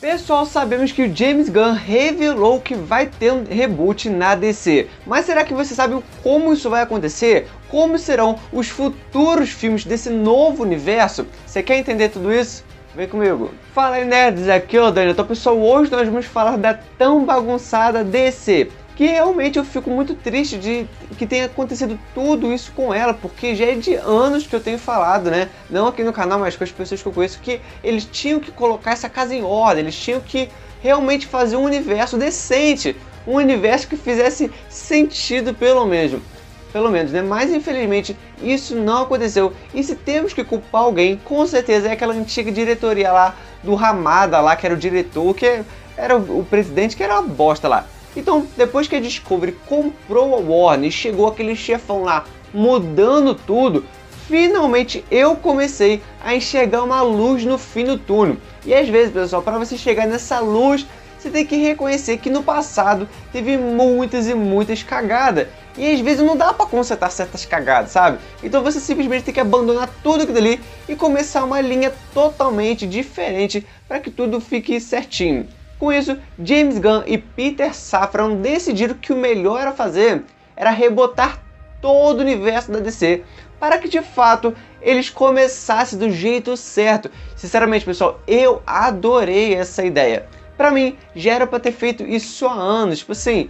Pessoal, sabemos que o James Gunn revelou que vai ter um reboot na DC, mas será que você sabe como isso vai acontecer? Como serão os futuros filmes desse novo universo? Você quer entender tudo isso? Vem comigo! Fala aí, nerds, aqui é o Daniel. Então, pessoal, hoje nós vamos falar da tão bagunçada DC, que realmente eu fico muito triste de que tenha acontecido tudo isso com ela, porque já é de anos que eu tenho falado, né? Não aqui no canal, mas com as pessoas que eu conheço, que eles tinham que colocar essa casa em ordem, eles tinham que realmente fazer um universo decente, um universo que fizesse sentido pelo menos, né? Mas infelizmente isso não aconteceu. E se temos que culpar alguém, com certeza é aquela antiga diretoria lá do Ramada, lá que era o diretor, que era o presidente, que era uma bosta lá. Então, depois que a Discovery comprou a Warner e chegou aquele chefão lá mudando tudo, finalmente eu comecei a enxergar uma luz no fim do túnel. E às vezes, pessoal, para você chegar nessa luz, você tem que reconhecer que no passado teve muitas e muitas cagadas. E às vezes não dá para consertar certas cagadas, sabe? Então você simplesmente tem que abandonar tudo aquilo ali e começar uma linha totalmente diferente para que tudo fique certinho. Com isso, James Gunn e Peter Safran decidiram que o melhor a fazer era rebotar todo o universo da DC para que de fato eles começassem do jeito certo. Sinceramente, pessoal, eu adorei essa ideia. Pra mim, já era pra ter feito isso há anos, tipo assim,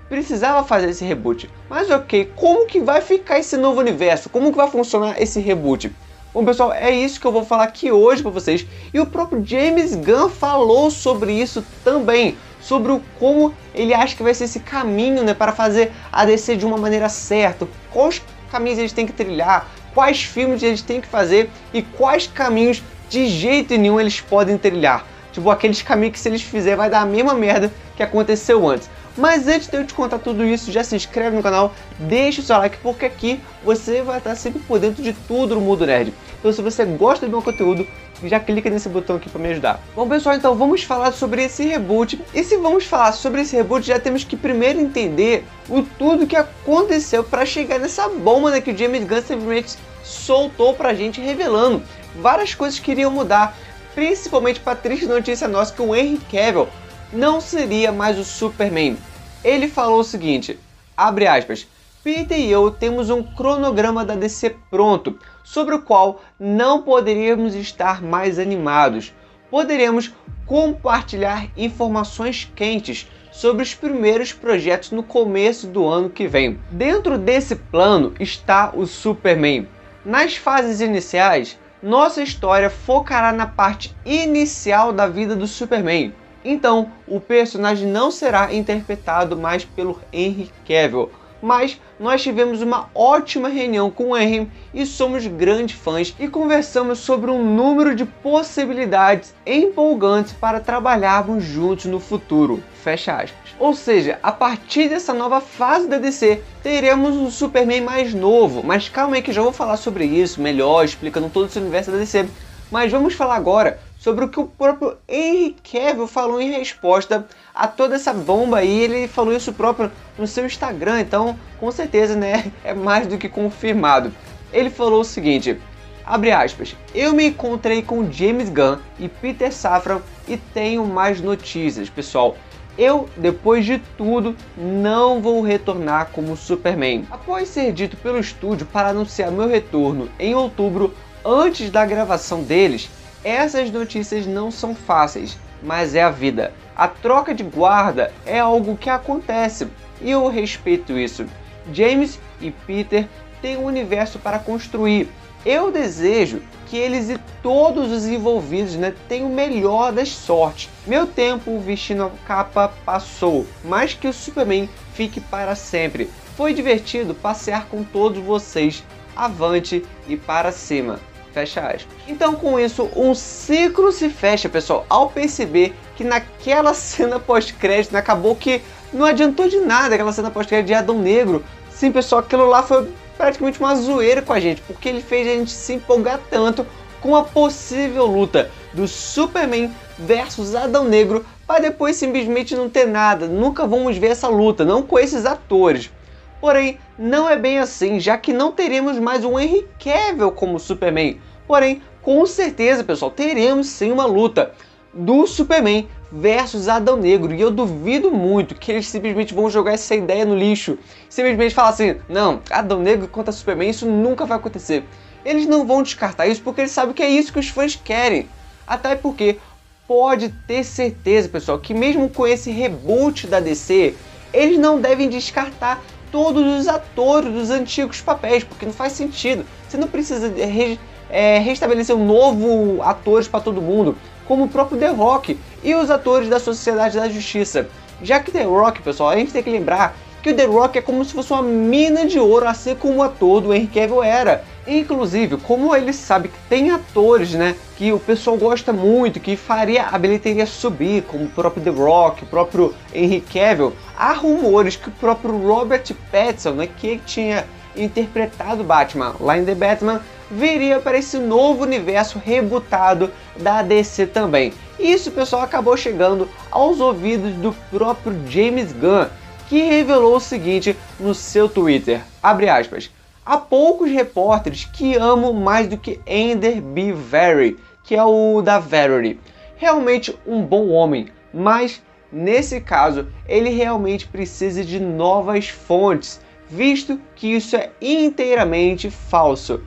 precisava fazer esse reboot. Mas ok, como que vai ficar esse novo universo? Como que vai funcionar esse reboot? Bom, pessoal, é isso que eu vou falar aqui hoje para vocês. E o próprio James Gunn falou sobre isso também, sobre como ele acha que vai ser esse caminho, né, para fazer a DC de uma maneira certa, quais caminhos eles têm que trilhar, quais filmes eles têm que fazer e quais caminhos de jeito nenhum eles podem trilhar. Tipo, aqueles caminhos que se eles fizerem vai dar a mesma merda que aconteceu antes. Mas antes de eu te contar tudo isso, já se inscreve no canal, deixa o seu like, porque aqui você vai estar sempre por dentro de tudo no mundo nerd. Então se você gosta do meu conteúdo, já clica nesse botão aqui para me ajudar. Bom, pessoal, então vamos falar sobre esse reboot. E se vamos falar sobre esse reboot, já temos que primeiro entender o tudo que aconteceu para chegar nessa bomba, né, que o James Gunn simplesmente soltou pra gente, revelando várias coisas que iriam mudar. Principalmente para a triste notícia nossa que o Henry Cavill não seria mais o Superman. Ele falou o seguinte, abre aspas, Peter e eu temos um cronograma da DC pronto, sobre o qual não poderíamos estar mais animados. Poderemos compartilhar informações quentes sobre os primeiros projetos no começo do ano que vem. Dentro desse plano está o Superman. Nas fases iniciais, nossa história focará na parte inicial da vida do Superman. Então, o personagem não será interpretado mais pelo Henry Cavill. Mas nós tivemos uma ótima reunião com o Henry e somos grandes fãs e conversamos sobre um número de possibilidades empolgantes para trabalharmos juntos no futuro. Fecha aspas. Ou seja, a partir dessa nova fase da DC, teremos um Superman mais novo. Mas calma aí que eu já vou falar sobre isso melhor, explicando todo esse universo da DC. Mas vamos falar agora sobre o que o próprio Henry Cavill falou em resposta a toda essa bomba aí. Ele falou isso próprio no seu Instagram, então com certeza, né, é mais do que confirmado. Ele falou o seguinte, abre aspas, eu me encontrei com James Gunn e Peter Safran e tenho mais notícias, pessoal. Eu, depois de tudo, não vou retornar como Superman. Após ser dito pelo estúdio para anunciar meu retorno em outubro, antes da gravação deles, essas notícias não são fáceis, mas é a vida. A troca de guarda é algo que acontece e eu respeito isso. James e Peter têm um universo para construir. Eu desejo que eles e todos os envolvidos, né, tenham o melhor das sortes. Meu tempo vestindo a capa passou, mas que o Superman fique para sempre. Foi divertido passear com todos vocês. Avante e para cima. Fecha aspas. Então com isso um ciclo se fecha, pessoal, ao perceber que naquela cena pós-crédito, né, acabou que não adiantou de nada aquela cena pós-crédito de Adão Negro. Sim, pessoal, aquilo lá foi praticamente uma zoeira com a gente, porque ele fez a gente se empolgar tanto com a possível luta do Superman versus Adão Negro, para depois simplesmente não ter nada. Nunca vamos ver essa luta, não com esses atores. Porém, não é bem assim, já que não teremos mais um Henry Cavill como Superman. Porém, com certeza, pessoal, teremos sim uma luta do Superman versus Adão Negro, e eu duvido muito que eles simplesmente vão jogar essa ideia no lixo, simplesmente falar assim, não, Adão Negro contra Superman, isso nunca vai acontecer. Eles não vão descartar isso porque eles sabem que é isso que os fãs querem, até porque pode ter certeza, pessoal, que mesmo com esse reboot da DC, eles não devem descartar todos os atores dos antigos papéis, porque não faz sentido, você não precisa restabelecer um novo atores para todo mundo, como o próprio The Rock e os atores da Sociedade da Justiça. Já que The Rock, pessoal, a gente tem que lembrar que o The Rock é como se fosse uma mina de ouro, assim como o ator do Henry Cavill era. Inclusive, como ele sabe que tem atores, né, que o pessoal gosta muito, que faria a bilheteria subir, como o próprio The Rock, o próprio Henry Cavill, há rumores que o próprio Robert Pattinson, né, que tinha interpretado Batman lá em The Batman, viria para esse novo universo rebootado da DC também. Isso, pessoal, acabou chegando aos ouvidos do próprio James Gunn, que revelou o seguinte no seu Twitter, abre aspas, há poucos repórteres que amo mais do que Ender B. Very, que é o da Variety. Realmente um bom homem, mas nesse caso ele realmente precisa de novas fontes, visto que isso é inteiramente falso.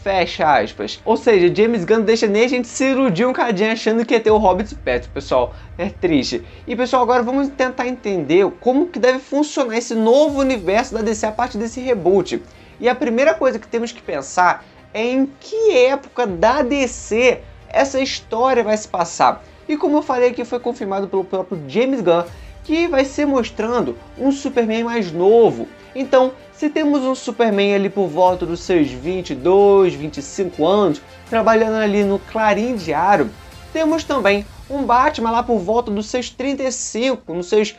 Fecha aspas. Ou seja, James Gunn deixa nem a gente se iludir um cadinho achando que ia ter o Robert Pattinson, pessoal. É triste. E pessoal, agora vamos tentar entender como que deve funcionar esse novo universo da DC a partir desse reboot. E a primeira coisa que temos que pensar é em que época da DC essa história vai se passar. E como eu falei aqui, foi confirmado pelo próprio James Gunn, que vai ser mostrando um Superman mais novo. Então, se temos um Superman ali por volta dos seus 22, 25 anos, trabalhando ali no Clarim Diário, temos também um Batman lá por volta dos seus 35, nos seus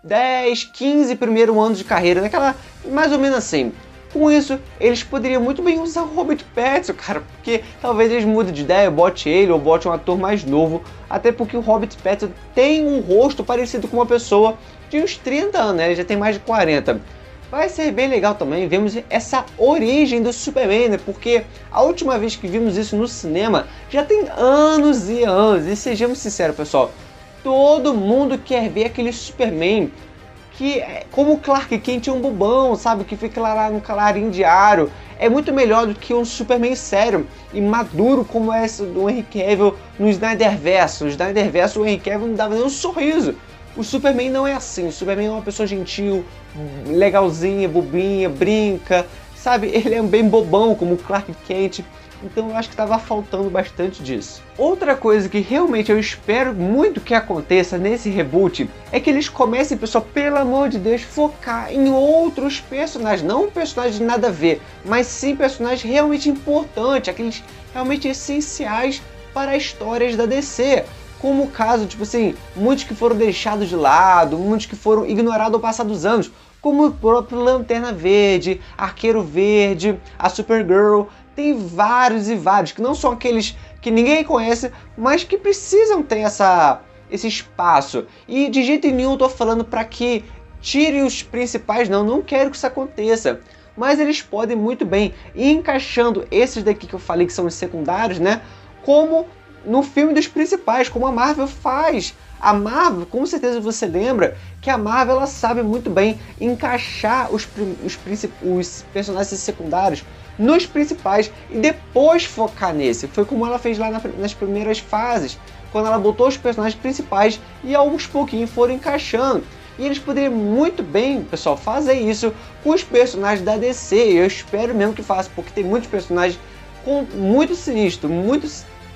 10, 15 primeiros anos de carreira, naquela, mais ou menos assim. Com isso, eles poderiam muito bem usar o Robert Pattinson, cara, porque talvez eles mudem de ideia, bote ele ou bote um ator mais novo, até porque o Robert Pattinson tem um rosto parecido com uma pessoa de uns 30 anos, né? Ele já tem mais de 40. Vai ser bem legal também vermos essa origem do Superman, né? Porque a última vez que vimos isso no cinema já tem anos e anos, e sejamos sinceros, pessoal, todo mundo quer ver aquele Superman que, como o Clark Kent, é um bobão, sabe? Que fica lá no Clarim Diário. É muito melhor do que um Superman sério e maduro como esse do Henry Cavill no Snyderverse. No Snyderverse, o Henry Cavill não dava nem um sorriso. O Superman não é assim. O Superman é uma pessoa gentil, legalzinha, bobinha, brinca, sabe? Ele é bem bobão como o Clark Kent. Então eu acho que estava faltando bastante disso. Outra coisa que realmente eu espero muito que aconteça nesse reboot é que eles comecem, pessoal, pelo amor de Deus, focar em outros personagens. Não personagens de nada a ver, mas sim personagens realmente importantes, aqueles realmente essenciais para as histórias da DC. Como o caso, tipo assim, muitos que foram deixados de lado, muitos que foram ignorados ao passar dos anos, como o próprio Lanterna Verde, Arqueiro Verde, a Supergirl. Tem vários e vários, que não são aqueles que ninguém conhece, mas que precisam ter esse espaço. E de jeito nenhum eu tô falando para que tirem os principais, não quero que isso aconteça. Mas eles podem muito bem ir encaixando esses daqui que eu falei que são os secundários, né? Como no filme dos principais, como a Marvel faz. A Marvel, com certeza você lembra, que a Marvel ela sabe muito bem encaixar os personagens secundários nos principais e depois focar nesse. Foi como ela fez lá nas primeiras fases, quando ela botou os personagens principais e aos pouquinhos foram encaixando. E eles poderiam muito bem, pessoal, fazer isso com os personagens da DC. Eu espero mesmo que faça, porque tem muitos personagens muito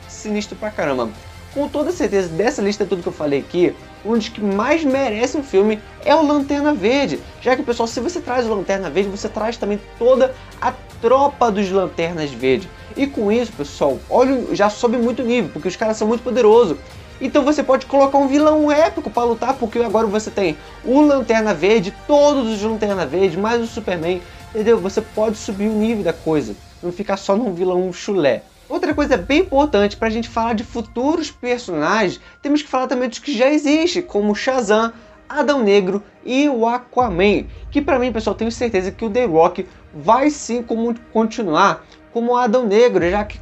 sinistro pra caramba. Com toda certeza, dessa lista tudo que eu falei aqui, um dos que mais merece um filme é o Lanterna Verde. Já que, pessoal, se você traz o Lanterna Verde, você traz também toda a tropa dos Lanternas Verdes. E com isso, pessoal, olha, já sobe muito nível, porque os caras são muito poderosos. Então você pode colocar um vilão épico para lutar, porque agora você tem o Lanterna Verde, todos os Lanterna Verde, mais o Superman, entendeu? Você pode subir o nível da coisa, não ficar só num vilão chulé. Outra coisa bem importante para a gente falar de futuros personagens, temos que falar também dos que já existem, como Shazam, Adão Negro e o Aquaman, que para mim, pessoal, tenho certeza que o The Rock vai sim continuar como Adão Negro, já que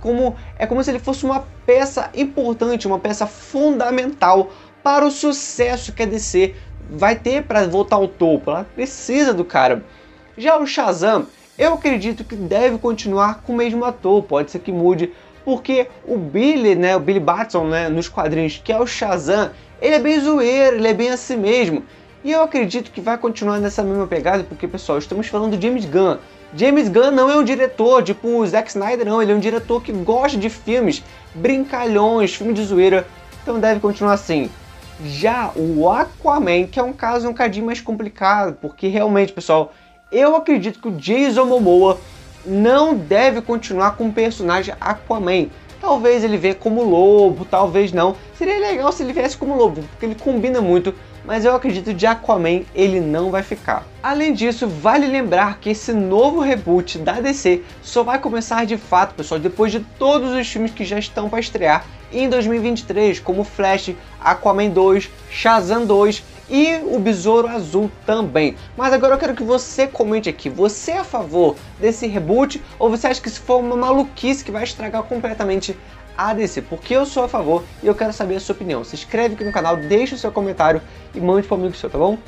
é como se ele fosse uma peça importante, uma peça fundamental para o sucesso que a DC vai ter para voltar ao topo. Ela precisa do cara. Já o Shazam, eu acredito que deve continuar com o mesmo ator, pode ser que mude, porque o Billy, né, o Billy Batson, né, nos quadrinhos, que é o Shazam, ele é bem zoeiro, ele é bem assim mesmo. E eu acredito que vai continuar nessa mesma pegada, porque, pessoal, estamos falando de James Gunn. James Gunn não é um diretor, tipo o Zack Snyder não, ele é um diretor que gosta de filmes brincalhões, filmes de zoeira, então deve continuar assim. Já o Aquaman, que é um caso um cadinho mais complicado, porque realmente, pessoal, eu acredito que o Jason Momoa não deve continuar com o personagem Aquaman. Talvez ele venha como lobo, talvez não. Seria legal se ele viesse como lobo, porque ele combina muito, mas eu acredito que de Aquaman ele não vai ficar. Além disso, vale lembrar que esse novo reboot da DC só vai começar de fato, pessoal, depois de todos os filmes que já estão para estrear em 2023, como Flash, Aquaman 2, Shazam 2 e o Besouro Azul também. Mas agora eu quero que você comente aqui, você é a favor desse reboot ou você acha que isso for uma maluquice que vai estragar completamente a DC? Porque eu sou a favor e eu quero saber a sua opinião. Se inscreve aqui no canal, deixa o seu comentário e mande para um amigo seu, tá bom?